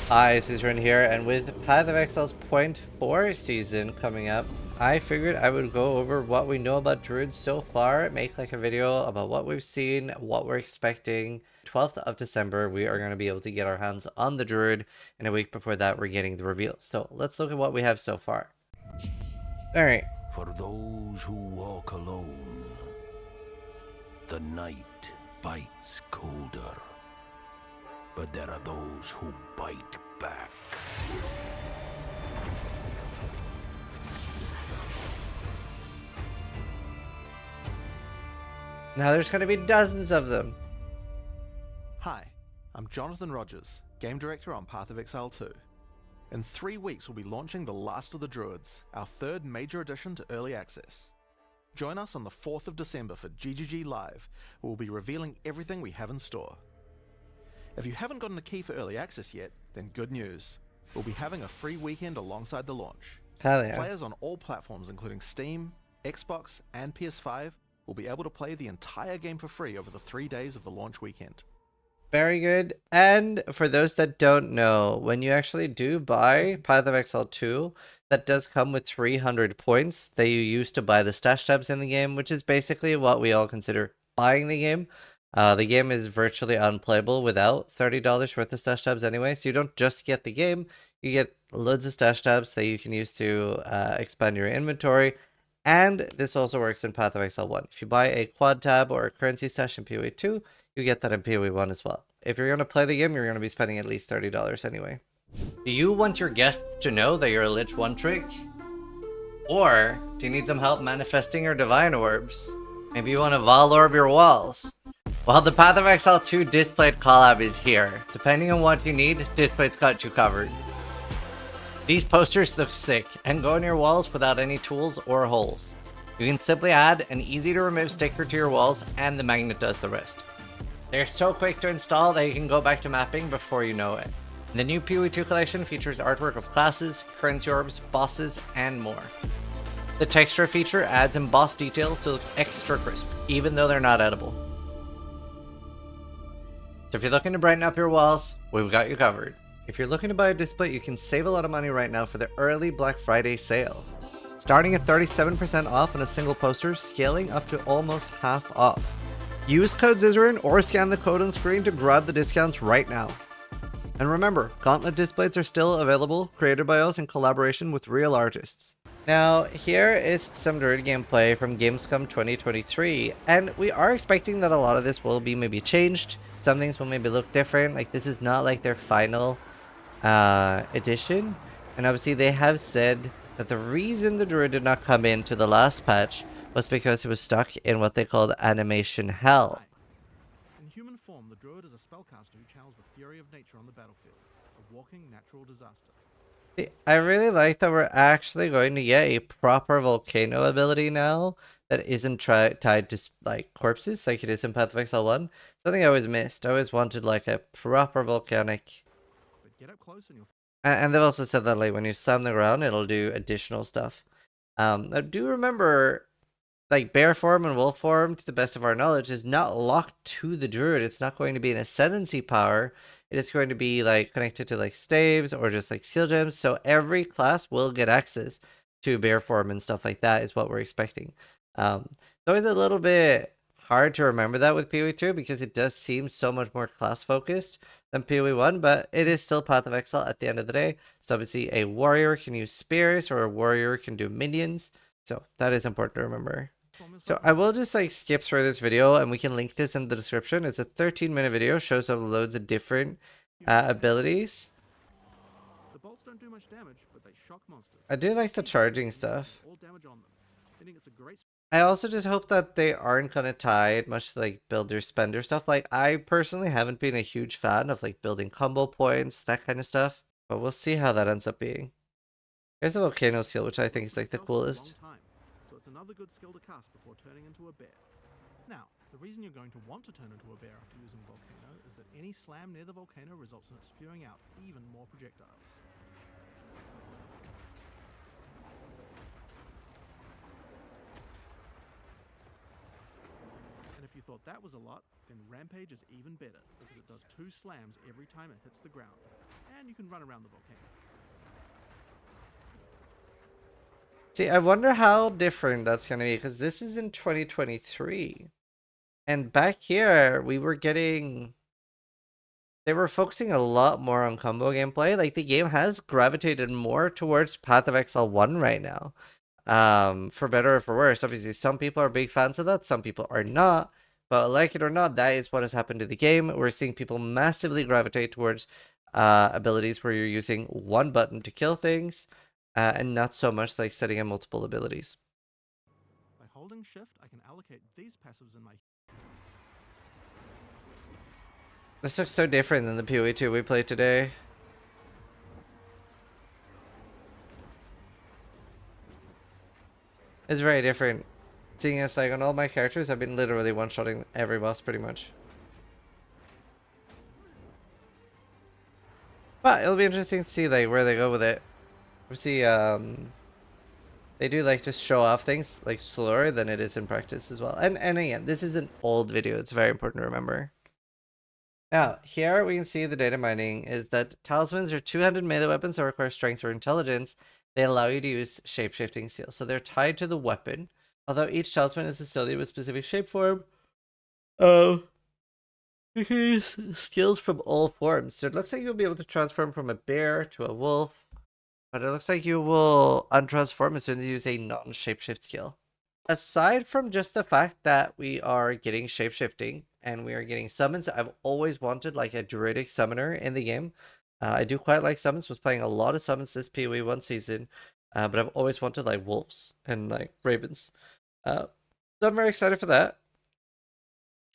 Hi, Zizaran here, and with Path of Exile's point 4 season coming up, I figured I would go over what we know about Druids so far, make like a video about what we've seen, what we're expecting. 12th of December, we are going to be able to get our hands on the Druid, and a week before that, we're getting the reveal. So let's look at what we have so far. Alright. For those who walk alone, the night bites colder. But there are those who bite back. Now there's going to be dozens of them. Hi, I'm Jonathan Rogers, Game Director on Path of Exile 2. In 3 weeks we'll be launching The Last of the Druids, our third major addition to Early Access. Join us on the 4th of December for GGG Live, where we'll be revealing everything we have in store. If you haven't gotten a key for Early Access yet, then good news. We'll be having a free weekend alongside the launch. Hell yeah. Players on all platforms including Steam, Xbox and PS5 will be able to play the entire game for free over the 3 days of the launch weekend. Very good. And for those that don't know, when you actually do buy Path of Exile 2, that does come with 300 points that you use to buy the stash tabs in the game, which is basically what we all consider buying the game. The game is virtually unplayable without $30 worth of stash tabs anyway, so you don't just get the game, you get loads of stash tabs that you can use to expand your inventory. And this also works in Path of Exile 1. If you buy a quad tab or a currency stash in PoE 2, you get that in PoE 1 as well. If you're going to play the game, you're going to be spending at least $30 anyway. Do you want your guests to know that you're a Lich one trick? Or do you need some help manifesting your divine orbs? Maybe you want to Vol Orb your walls? Well, the Path of Exile 2 Displate collab is here. Depending on what you need, Displate's got you covered. These posters look sick and go on your walls without any tools or holes. You can simply add an easy to remove sticker to your walls and the magnet does the rest. They're so quick to install that you can go back to mapping before you know it. The new PoE 2 collection features artwork of classes, currency orbs, bosses, and more. The texture feature adds embossed details to look extra crisp, even though they're not edible. So if you're looking to brighten up your walls, we've got you covered. If you're looking to buy a display, you can save a lot of money right now for the early Black Friday sale. Starting at 37% off on a single poster, scaling up to almost half off. Use code Zizaran or scan the code on screen to grab the discounts right now. And remember, Gauntlet Displates are still available, created by us in collaboration with real artists. Now, here is some Druid gameplay from Gamescom 2023, and we are expecting that a lot of this will be maybe changed. Some things will maybe look different, like this is not like their final edition. And obviously they have said that the reason the Druid did not come into the last patch was because he was stuck in what they called animation hell. In human form, the Druid is a spellcaster who channels the fury of nature on the battlefield, a walking natural disaster. I really like that we're actually going to get a proper volcano ability now that isn't tied to like corpses like it is in Path of Exile 1. Something I always missed. I always wanted like a proper volcanic. But get up close and you'll... And they've also said that like when you slam the ground, it'll do additional stuff. I do remember like bear form and wolf form, to the best of our knowledge, is not locked to the Druid. It's not going to be an ascendancy power. It is going to be like connected to like staves or just like seal gems. So every class will get access to bear form and stuff like that is what we're expecting. It's always a little bit hard to remember that with PoE 2 because it does seem so much more class focused than PoE 1, but it is still Path of Exile at the end of the day. So obviously a warrior can use spears or a warrior can do minions. So that is important to remember. So I will just like skip through this video and we can link this in the description. It's a 13-minute video, shows off loads of different abilities. The bolts don't do much damage, but they shock monsters. I do like the charging stuff. All damage on them. I think it's a great... I also just hope that they aren't gonna tie it much to like builder spender stuff. Like I personally haven't been a huge fan of like building combo points, that kind of stuff. But we'll see how that ends up being. Here's the volcano skill, which I think is like the coolest. So it's another good skill to cast before turning into a bear. Now, the reason you're going to want to turn into a bear after using Volcano is that any slam near the volcano results in it spewing out even more projectiles. And if you thought that was a lot, then Rampage is even better because it does 2 slams every time it hits the ground. and you can run around the volcano. See, I wonder how different that's going to be, because this is in 2023. And back here, we were getting... They were focusing a lot more on combo gameplay. Like, the game has gravitated more towards Path of Exile 1 right now. For better or for worse. Obviously, some people are big fans of that, some people are not. But like it or not, that is what has happened to the game. We're seeing people massively gravitate towards abilities where you're using one button to kill things, and not so much like setting in multiple abilities. By holding shift, I can allocate these passives in my... This looks so different than the PoE 2 we played today. It's very different. Seeing as like on all my characters, I've been literally one-shotting every boss pretty much. But it'll be interesting to see like where they go with it. Obviously, they do like to show off things like slower than it is in practice as well. And again, this is an old video. It's very important to remember. Now, here we can see the data mining is that talismans are 200 melee weapons that require strength or intelligence. They allow you to use shape-shifting skills. So they're tied to the weapon. Although each talisman is associated with specific shape form. You can use skills from all forms. So it looks like you'll be able to transform from a bear to a wolf. But it looks like you will untransform as soon as you use a non-shapeshift skill. Aside from just the fact that we are getting shapeshifting and we are getting summons, I've always wanted like a druidic summoner in the game. I do quite like summons. Was playing a lot of summons this PoE 1 season, but I've always wanted like wolves and like ravens. So I'm very excited for that.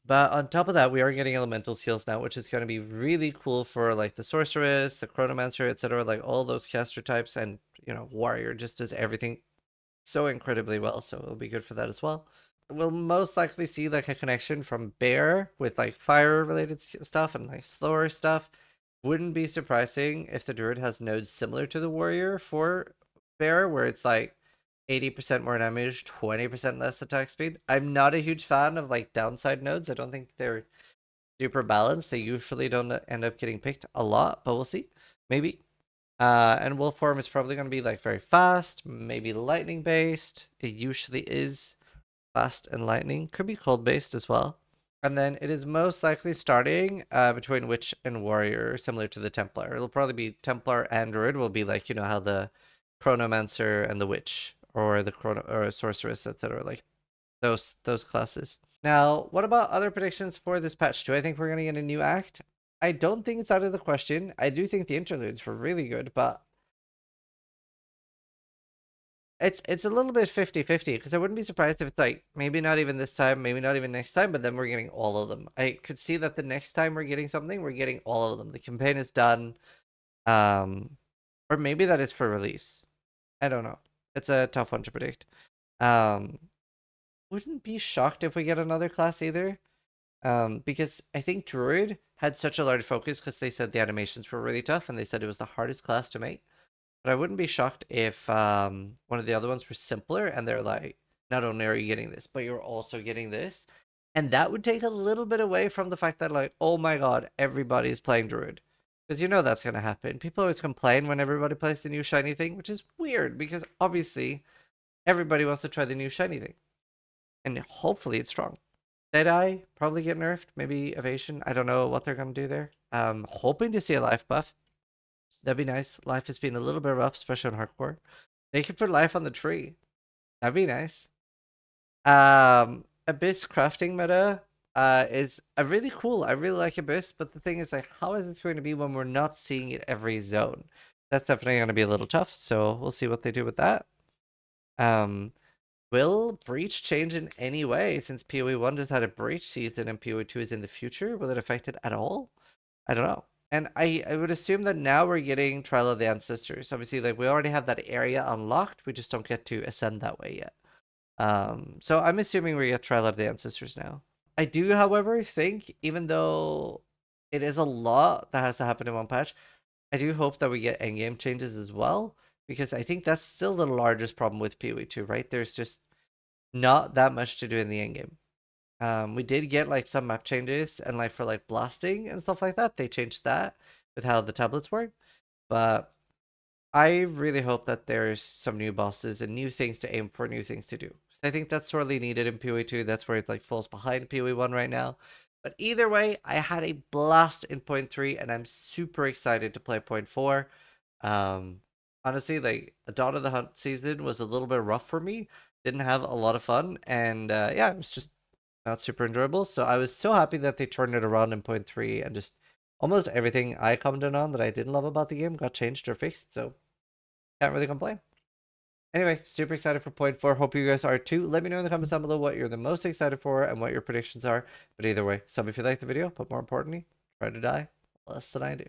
But on top of that, we are getting elemental skills now, which is going to be really cool for like the sorceress, the chronomancer, etc. Like all those caster types, and you know, warrior just does everything so incredibly well, so it'll be good for that as well. We'll most likely see like a connection from bear with like fire related stuff and like slower stuff. Wouldn't be surprising if the druid has nodes similar to the warrior for bear, where it's like 80% more damage, 20% less attack speed. I'm not a huge fan of like downside nodes. I don't think they're super balanced. They usually don't end up getting picked a lot, but we'll see. Maybe. And wolf form is probably going to be like very fast, maybe lightning based. It usually is fast and lightning. Could be cold based as well. And then it is most likely starting between witch and warrior, similar to the Templar. It'll probably be Templar and Druid will be like, you know, how the Chronomancer and the witch or the or sorceress, etc. Like those classes. Now, what about other predictions for this patch? Do I think we're going to get a new act? I don't think it's out of the question. I do think the interludes were really good, but it's a little bit 50-50 because I wouldn't be surprised if it's like maybe not even this time, maybe not even next time, but then we're getting all of them. I could see that the next time we're getting something, we're getting all of them. The campaign is done. Or maybe that is for release. I don't know. It's a tough one to predict. Wouldn't be shocked if we get another class either. Because I think Druid had such a large focus because they said the animations were really tough and they said it was the hardest class to make. But I wouldn't be shocked if one of the other ones were simpler and they're like, not only are you getting this, but you're also getting this. And that would take a little bit away from the fact that like, oh my god, everybody's playing Druid. Because you know that's going to happen. People always complain when everybody plays the new shiny thing, which is weird because obviously everybody wants to try the new shiny thing. And hopefully it's strong. Deadeye probably get nerfed, maybe evasion. I don't know what they're gonna do there. Hoping to see a life buff. That'd be nice. Life has been a little bit rough, especially on hardcore. They could put life on the tree. That'd be nice. Abyss crafting meta is really cool. I really like Abyss, but the thing is like, how is this going to be when we're not seeing it every zone? That's definitely gonna be a little tough. So we'll see what they do with that. Will Breach change in any way since PoE 1 just had a Breach season and PoE 2 is in the future? Will it affect it at all? I don't know. And I would assume that now we're getting Trial of the Ancestors. Obviously, like we already have that area unlocked. We just don't get to ascend that way yet. So I'm assuming we get Trial of the Ancestors now. I do, however, think even though it is a lot that has to happen in one patch, I do hope that we get endgame changes as well. Because I think that's still the largest problem with PoE 2, right? There's just not that much to do in the endgame. We did get like some map changes and like for like blasting and stuff like that. They changed that with how the tablets work. But I really hope that there's some new bosses and new things to aim for, new things to do. I think that's sorely needed in PoE 2. That's where it like falls behind PoE 1 right now. But either way, I had a blast in point 3, and I'm super excited to play point 4. Honestly, like a Dawn of the Hunt season was a little bit rough for me. Didn't have a lot of fun, and yeah, it was just not super enjoyable. So I was so happy that they turned it around in point 3, and just almost everything I commented on that I didn't love about the game got changed or fixed. So can't really complain. Anyway, super excited for point 4. Hope you guys are too. Let me know in the comments down below what you're the most excited for and what your predictions are. But either way, sub if you like the video, but more importantly, try to die less than I do.